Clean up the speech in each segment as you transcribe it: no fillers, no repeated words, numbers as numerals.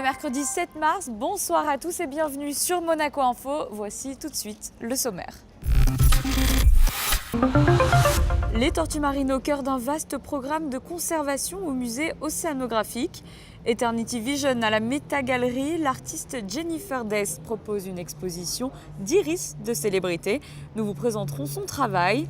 mercredi 7 mars, bonsoir à tous et bienvenue sur Monaco Info. Voici tout de suite le sommaire. Les tortues marines au cœur d'un vaste programme de conservation au musée océanographique. Eternity Vision à la Métagalerie, l'artiste Jennifer Dess propose une exposition d'iris de célébrités. Nous vous présenterons son travail.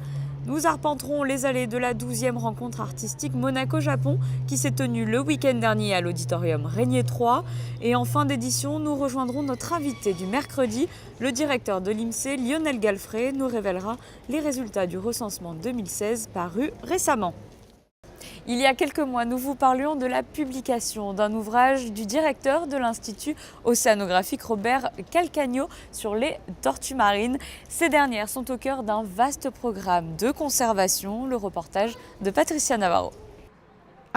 Nous arpenterons les allées de la 12e rencontre artistique Monaco-Japon qui s'est tenue le week-end dernier à l'auditorium Régnier 3. Et en fin d'édition, nous rejoindrons notre invité du mercredi. Le directeur de l'INSEE, Lionel Galfrey, nous révélera les résultats du recensement 2016 paru récemment. Il y a quelques mois, nous vous parlions de la publication d'un ouvrage du directeur de l'Institut océanographique Robert Calcagno sur les tortues marines. Ces dernières sont au cœur d'un vaste programme de conservation. Le reportage de Patricia Navarro.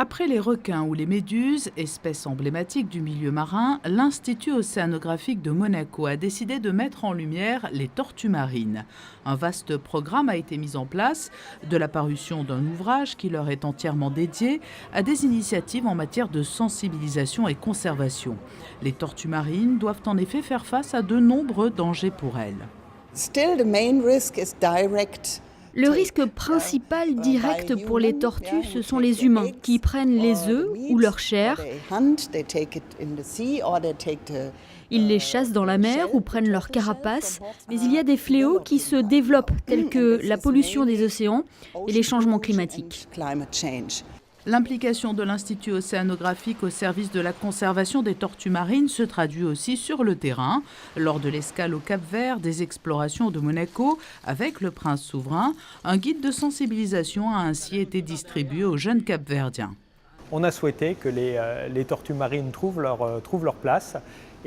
Après les requins ou les méduses, espèces emblématiques du milieu marin, l'Institut océanographique de Monaco a décidé de mettre en lumière les tortues marines. Un vaste programme a été mis en place, de la parution d'un ouvrage qui leur est entièrement dédié à des initiatives en matière de sensibilisation et conservation. Les tortues marines doivent en effet faire face à de nombreux dangers pour elles. Le risque principal direct pour les tortues, ce sont les humains qui prennent les œufs ou leur chair. Ils les chassent dans la mer ou prennent leur carapace. Mais il y a des fléaux qui se développent, tels que la pollution des océans et les changements climatiques. L'implication de l'Institut océanographique au service de la conservation des tortues marines se traduit aussi sur le terrain. Lors de l'escale au Cap-Vert des explorations de Monaco, avec le prince souverain, un guide de sensibilisation a ainsi été distribué aux jeunes Cap-Verdiens. On a souhaité que les tortues marines trouvent leur place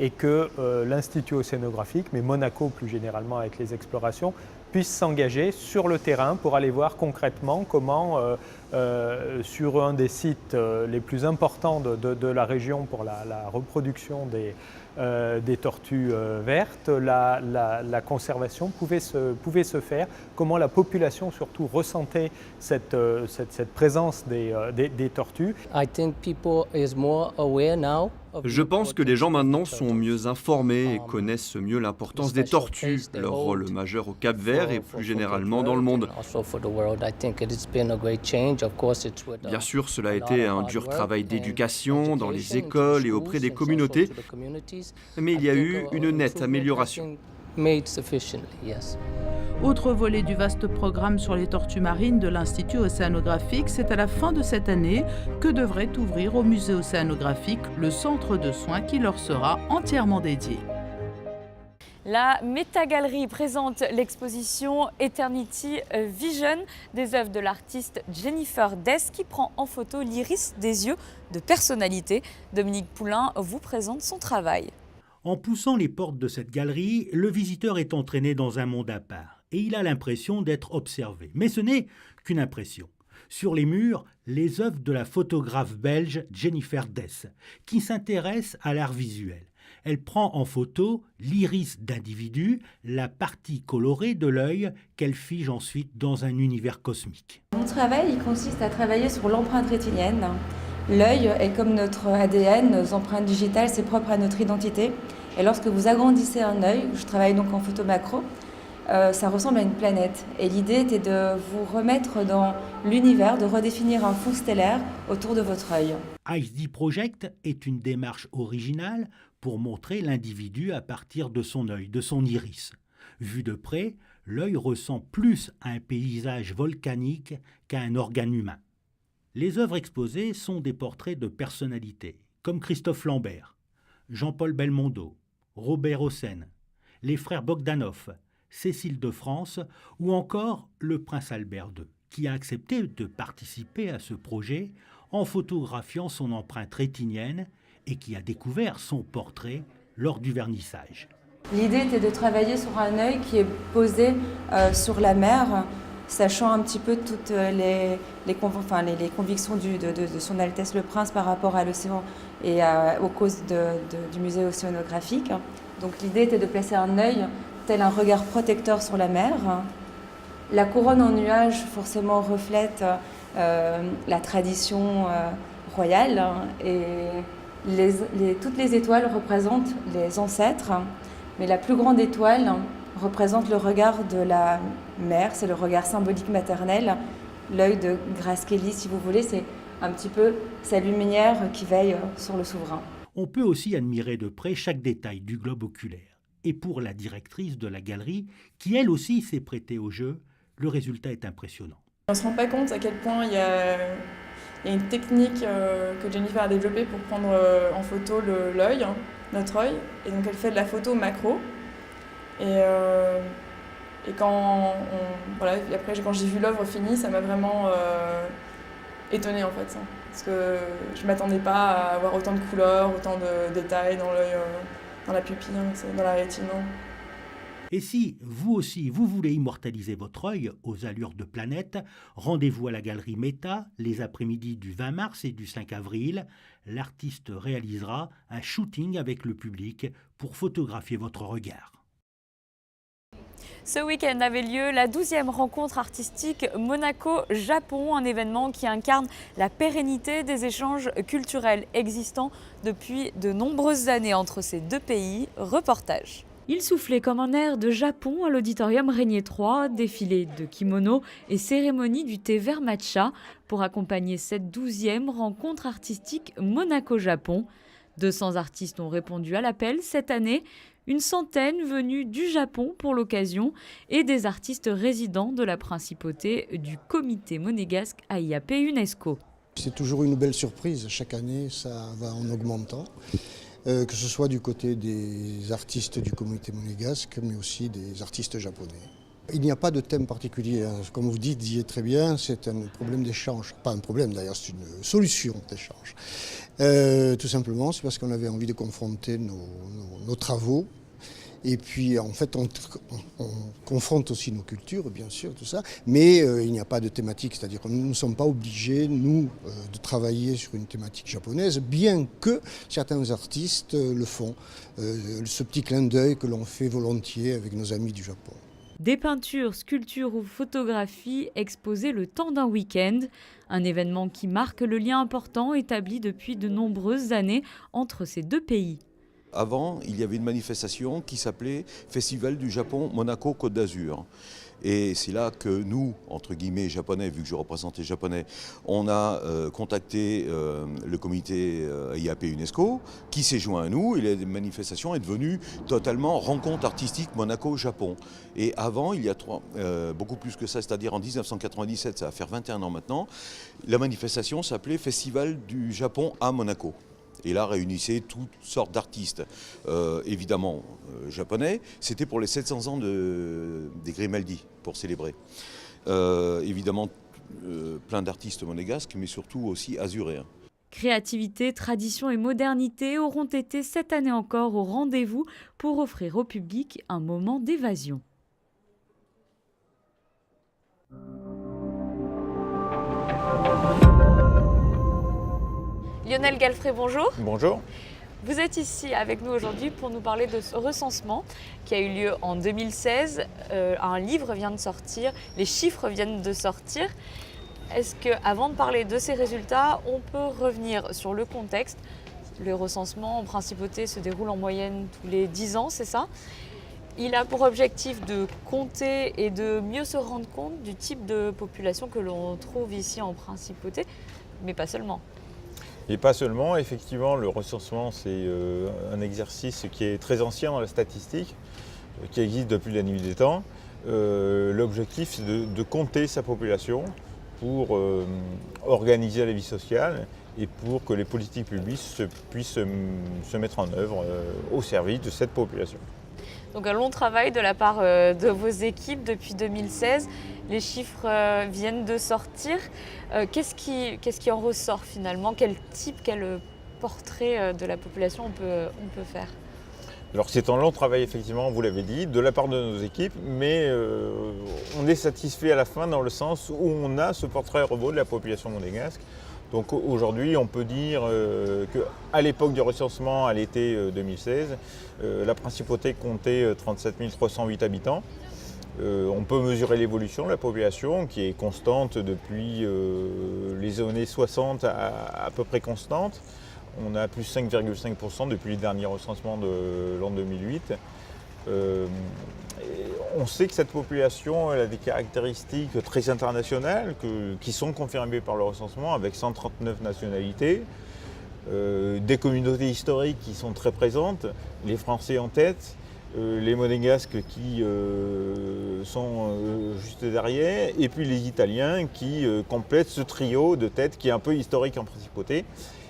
et que l'Institut océanographique, mais Monaco plus généralement avec les explorations, puissent s'engager sur le terrain pour aller voir concrètement comment, sur un des sites les plus importants de la région pour la reproduction des tortues vertes, la conservation pouvait se faire, comment la population surtout ressentait cette présence des tortues. Je pense que les gens maintenant sont mieux informés et connaissent mieux l'importance des tortues, leur rôle majeur au Cap-Vert et plus généralement dans le monde. Bien sûr, cela a été un dur travail d'éducation dans les écoles et auprès des communautés, mais il y a eu une nette amélioration. Autre volet du vaste programme sur les tortues marines de l'Institut océanographique, c'est à la fin de cette année que devrait ouvrir au musée océanographique le centre de soins qui leur sera entièrement dédié. La Métagalerie présente l'exposition Eternity Vision des œuvres de l'artiste Jennifer Dess qui prend en photo l'iris des yeux de personnalités. Dominique Poulain vous présente son travail. En poussant les portes de cette galerie, le visiteur est entraîné dans un monde à part et il a l'impression d'être observé. Mais ce n'est qu'une impression. Sur les murs, les œuvres de la photographe belge Jennifer Dess, qui s'intéresse à l'art visuel. Elle prend en photo l'iris d'individus, la partie colorée de l'œil qu'elle fige ensuite dans un univers cosmique. Mon travail il consiste à travailler sur l'empreinte rétinienne. L'œil est comme notre ADN, nos empreintes digitales, c'est propre à notre identité. Et lorsque vous agrandissez un œil, je travaille donc en photo macro, ça ressemble à une planète. Et l'idée était de vous remettre dans l'univers, de redéfinir un fond stellaire autour de votre œil. IceD Project est une démarche originale pour montrer l'individu à partir de son œil, de son iris. Vu de près, l'œil ressemble plus à un paysage volcanique qu'à un organe humain. Les œuvres exposées sont des portraits de personnalités, comme Christophe Lambert, Jean-Paul Belmondo, Robert Hossein, les frères Bogdanov, Cécile de France ou encore le prince Albert II, qui a accepté de participer à ce projet en photographiant son empreinte rétinienne et qui a découvert son portrait lors du vernissage. L'idée était de travailler sur un œil qui est posé sur la mer, sachant un petit peu toutes les convictions de son Altesse le Prince par rapport à l'océan et aux causes du musée océanographique. Donc l'idée était de placer un œil tel un regard protecteur sur la mer. La couronne en nuage forcément reflète la tradition royale et toutes les étoiles représentent les ancêtres, mais la plus grande étoile représente le regard de la mère, c'est le regard symbolique maternel, l'œil de Grace Kelly, si vous voulez, c'est un petit peu sa lumière qui veille sur le souverain. On peut aussi admirer de près chaque détail du globe oculaire. Et pour la directrice de la galerie, qui elle aussi s'est prêtée au jeu, le résultat est impressionnant. On ne se rend pas compte à quel point il y a une technique que Jennifer a développée pour prendre en photo l'œil, notre œil. Et donc elle fait de la photo macro. Et quand j'ai vu l'œuvre finie, ça m'a vraiment étonnée en fait. Parce que je ne m'attendais pas à avoir autant de couleurs, autant de détails dans l'œil, dans la pupille, dans la rétine. Et si, vous aussi, vous voulez immortaliser votre œil aux allures de planète, rendez-vous à la galerie Méta les après-midi du 20 mars et du 5 avril. L'artiste réalisera un shooting avec le public pour photographier votre regard. Ce week-end avait lieu la 12e rencontre artistique Monaco-Japon, un événement qui incarne la pérennité des échanges culturels existants depuis de nombreuses années entre ces deux pays. Reportage. Il soufflait comme un air de Japon à l'auditorium Régnier 3, défilé de kimono et cérémonie du thé vert matcha pour accompagner cette 12e rencontre artistique Monaco-Japon. 200 artistes ont répondu à l'appel cette année, une centaine venus du Japon pour l'occasion et des artistes résidents de la principauté du comité monégasque AIAP UNESCO. C'est toujours une belle surprise, chaque année ça va en augmentant. Que ce soit du côté des artistes du comité monégasque, mais aussi des artistes japonais. Il n'y a pas de thème particulier, comme vous disiez très bien, c'est un problème d'échange. Pas un problème d'ailleurs, c'est une solution d'échange. Tout simplement, c'est parce qu'on avait envie de confronter nos travaux. Et puis en fait, on confronte aussi nos cultures, bien sûr, tout ça, mais il n'y a pas de thématique, c'est-à-dire que nous ne sommes pas obligés, nous, de travailler sur une thématique japonaise, bien que certains artistes le font. Ce petit clin d'œil que l'on fait volontiers avec nos amis du Japon. Des peintures, sculptures ou photographies exposées le temps d'un week-end, un événement qui marque le lien important établi depuis de nombreuses années entre ces deux pays. Avant, il y avait une manifestation qui s'appelait Festival du Japon Monaco-Côte d'Azur. Et c'est là que nous, entre guillemets japonais, vu que je représente les japonais, on a contacté le comité AIAP UNESCO qui s'est joint à nous et la manifestation est devenue totalement rencontre artistique Monaco-Japon. Et avant, il y a beaucoup plus que ça, c'est-à-dire en 1997, ça va faire 21 ans maintenant, la manifestation s'appelait Festival du Japon à Monaco. Et là, réunissait toutes sortes d'artistes, évidemment japonais. C'était pour les 700 ans des Grimaldi, pour célébrer. Évidemment, plein d'artistes monégasques, mais surtout aussi azuréens. Créativité, tradition et modernité auront été cette année encore au rendez-vous pour offrir au public un moment d'évasion. Lionel Galfré, bonjour. Bonjour. Vous êtes ici avec nous aujourd'hui pour nous parler de ce recensement qui a eu lieu en 2016. Un livre vient de sortir, les chiffres viennent de sortir. Est-ce qu'avant de parler de ces résultats, on peut revenir sur le contexte? Le recensement en principauté se déroule en moyenne tous les 10 ans, c'est ça? Il a pour objectif de compter et de mieux se rendre compte du type de population que l'on trouve ici en principauté, mais pas seulement. Et pas seulement, effectivement, le recensement, c'est un exercice qui est très ancien dans la statistique, qui existe depuis la nuit des temps. L'objectif, c'est de compter sa population pour organiser la vie sociale et pour que les politiques publiques puissent se mettre en œuvre au service de cette population. Donc un long travail de la part de vos équipes depuis 2016. Les chiffres viennent de sortir. Qu'est-ce qui en ressort finalement? Quel portrait de la population on peut faire? Alors c'est un long travail effectivement, vous l'avez dit, de la part de nos équipes, mais on est satisfait à la fin dans le sens où on a ce portrait robot de la population monégasque. Donc aujourd'hui, on peut dire qu'à l'époque du recensement, à l'été 2016, la principauté comptait 37 308 habitants. On peut mesurer l'évolution de la population qui est constante depuis les années 60 à peu près constante. On a plus 5,5% depuis les derniers recensements de l'an 2008. On sait que cette population elle a des caractéristiques très internationales qui sont confirmées par le recensement avec 139 nationalités, des communautés historiques qui sont très présentes, les Français en tête, les Monégasques qui sont juste derrière, et puis les Italiens qui complètent ce trio de têtes qui est un peu historique en principauté.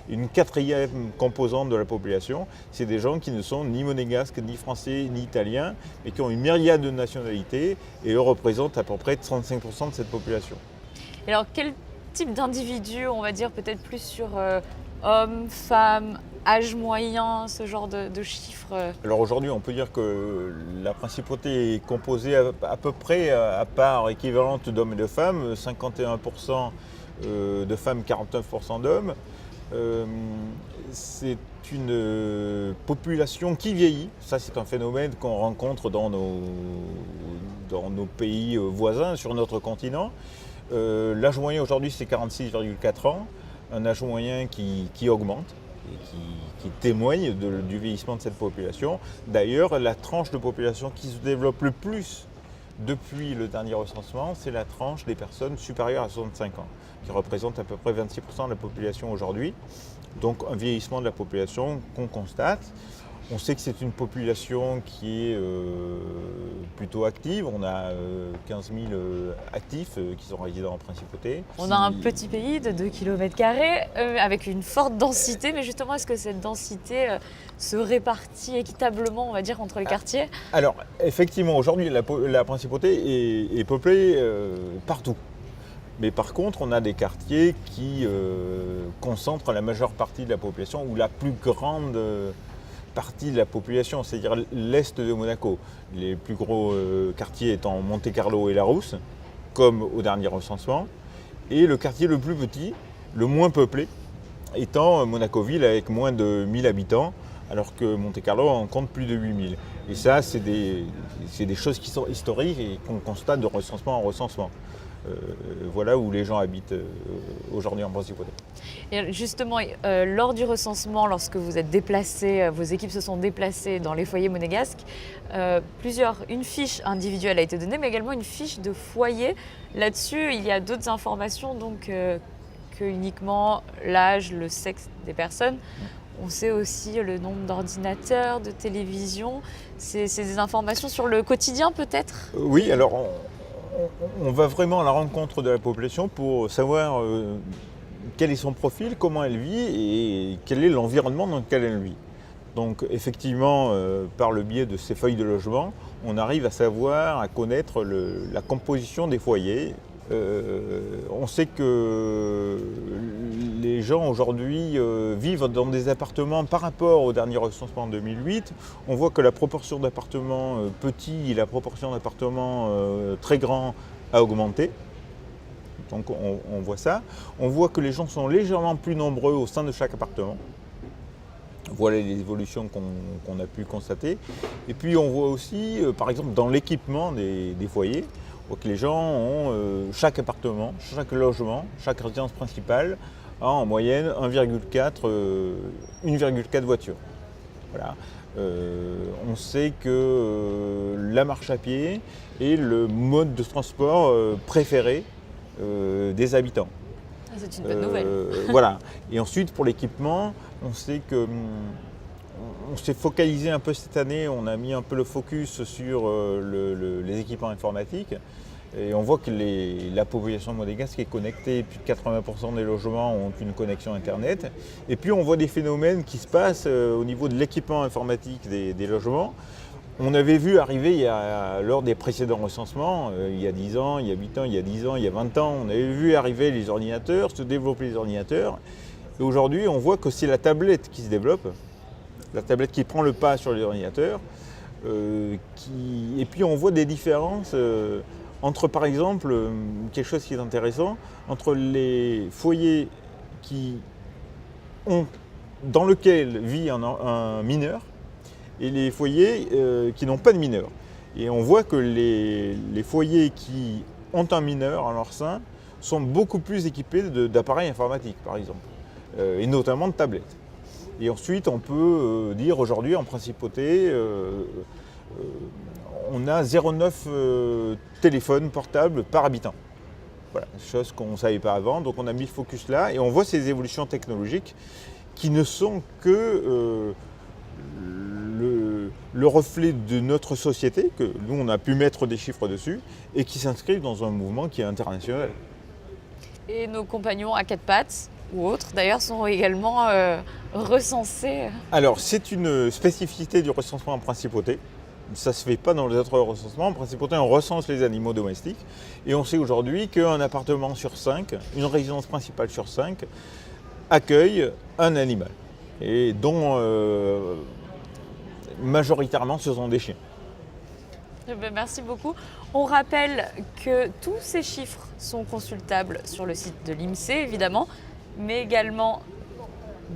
Une quatrième composante de la population, c'est des gens qui ne sont ni monégasques, ni français, ni italiens, mais qui ont une myriade de nationalités, et eux représentent à peu près 35% de cette population. Et alors quel type d'individus, on va dire peut-être plus sur hommes, femmes, âge moyen, ce genre de chiffres? Alors aujourd'hui, on peut dire que la principauté est composée à peu près à part équivalente d'hommes et de femmes, 51% de femmes, 49% d'hommes. C'est une population qui vieillit, ça c'est un phénomène qu'on rencontre dans nos pays voisins, sur notre continent. L'âge moyen aujourd'hui c'est 46,4 ans, un âge moyen qui augmente et qui témoigne du vieillissement de cette population. D'ailleurs, la tranche de population qui se développe le plus depuis le dernier recensement, c'est la tranche des personnes supérieures à 65 ans, qui représente à peu près 26% de la population aujourd'hui. Donc un vieillissement de la population qu'on constate. On sait que c'est une population qui est plutôt active. On a 15 000 actifs qui sont résidents en principauté. On a un petit pays de 2 km² avec une forte densité, mais justement, est-ce que cette densité se répartit équitablement, on va dire, entre les quartiers? Alors, effectivement, aujourd'hui, la principauté est peuplée partout. Mais par contre, on a des quartiers qui concentrent la majeure partie de la population, ou la plus grande partie de la population, c'est-à-dire l'est de Monaco. Les plus gros quartiers étant Monte-Carlo et La Rousse, comme au dernier recensement. Et le quartier le plus petit, le moins peuplé, étant Monaco-Ville avec moins de 1000 habitants, alors que Monte-Carlo en compte plus de 8000. Et ça, c'est des choses qui sont historiques et qu'on constate de recensement en recensement. Voilà où les gens habitent aujourd'hui en principauté. Et justement, lors du recensement, lorsque vous êtes déplacés, vos équipes se sont déplacées dans les foyers monégasques, une fiche individuelle a été donnée, mais également une fiche de foyer. Là-dessus, il y a d'autres informations donc, que uniquement l'âge, le sexe des personnes. On sait aussi le nombre d'ordinateurs, de télévisions. C'est des informations sur le quotidien peut-être? Oui, alors on va vraiment à la rencontre de la population pour savoir quel est son profil, comment elle vit et quel est l'environnement dans lequel elle vit. Donc effectivement, par le biais de ces feuilles de logement, on arrive à savoir, à connaître la composition des foyers. On sait que les gens aujourd'hui vivent dans des appartements par rapport au dernier recensement en 2008. On voit que la proportion d'appartements petits et la proportion d'appartements très grands a augmenté. Donc on voit ça. On voit que les gens sont légèrement plus nombreux au sein de chaque appartement. Voilà les évolutions qu'on a pu constater. Et puis on voit aussi, par exemple, dans l'équipement des foyers, que les gens ont chaque appartement, chaque logement, chaque résidence principale a en moyenne 1,4 voitures. Voilà. On sait que la marche à pied est le mode de transport préféré des habitants. C'est une bonne nouvelle. Voilà. Et ensuite, pour l'équipement, on sait que on s'est focalisé un peu cette année, on a mis un peu le focus sur les équipements informatiques. Et on voit que la population monégasque est connectée, plus de 80% des logements ont une connexion Internet. Et puis on voit des phénomènes qui se passent au niveau de l'équipement informatique des logements. On avait vu arriver lors des précédents recensements, il y a 10 ans, il y a 8 ans, il y a 10 ans, il y a 20 ans, on avait vu arriver les ordinateurs, se développer les ordinateurs. Et aujourd'hui, on voit que c'est la tablette qui se développe, la tablette qui prend le pas sur les ordinateurs. Et puis on voit des différences entre, par exemple, quelque chose qui est intéressant, entre les foyers dans lesquels vit un mineur et les foyers qui n'ont pas de mineur. Et on voit que les foyers qui ont un mineur en leur sein sont beaucoup plus équipés d'appareils informatiques, par exemple, et notamment de tablettes. Et ensuite, on peut dire aujourd'hui, en principauté, on a 0,9 téléphones portables par habitant. Voilà, chose qu'on ne savait pas avant. Donc on a mis le focus là et on voit ces évolutions technologiques qui ne sont que le reflet de notre société, que nous on a pu mettre des chiffres dessus, et qui s'inscrivent dans un mouvement qui est international. Et nos compagnons à quatre pattes, ou autres d'ailleurs, sont également recensés. Alors c'est une spécificité du recensement en principauté. Ça ne se fait pas dans les autres recensements. En principauté, on recense les animaux domestiques. Et on sait aujourd'hui qu'un appartement sur 5, une résidence principale sur 5, accueille un animal. Et dont majoritairement ce sont des chiens. Merci beaucoup. On rappelle que tous ces chiffres sont consultables sur le site de l'INSEE, évidemment, mais également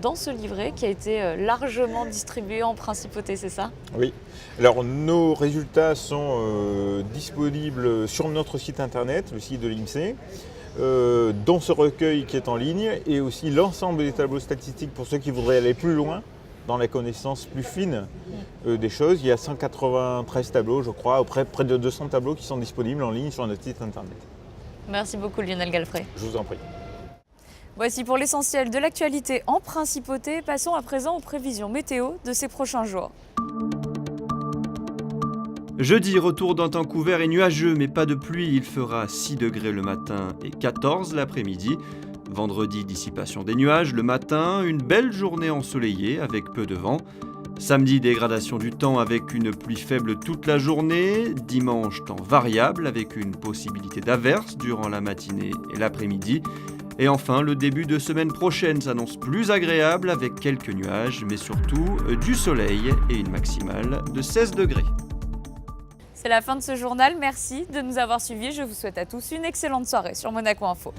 dans ce livret qui a été largement distribué en principauté, c'est ça? Oui. Alors nos résultats sont disponibles sur notre site internet, le site de l'INSEE, dans ce recueil qui est en ligne, et aussi l'ensemble des tableaux statistiques pour ceux qui voudraient aller plus loin dans la connaissance plus fine des choses. Il y a 193 tableaux, je crois, près de 200 tableaux qui sont disponibles en ligne sur notre site internet. Merci beaucoup Lionel Galfray. Je vous en prie. Voici pour l'essentiel de l'actualité en principauté. Passons à présent aux prévisions météo de ces prochains jours. Jeudi, retour d'un temps couvert et nuageux, mais pas de pluie. Il fera 6 degrés le matin et 14 l'après-midi. Vendredi, dissipation des nuages. Le matin, une belle journée ensoleillée avec peu de vent. Samedi, dégradation du temps avec une pluie faible toute la journée. Dimanche, temps variable avec une possibilité d'averse durant la matinée et l'après-midi. Et enfin, le début de semaine prochaine s'annonce plus agréable avec quelques nuages, mais surtout du soleil et une maximale de 16 degrés. C'est la fin de ce journal. Merci de nous avoir suivis. Je vous souhaite à tous une excellente soirée sur Monaco Info.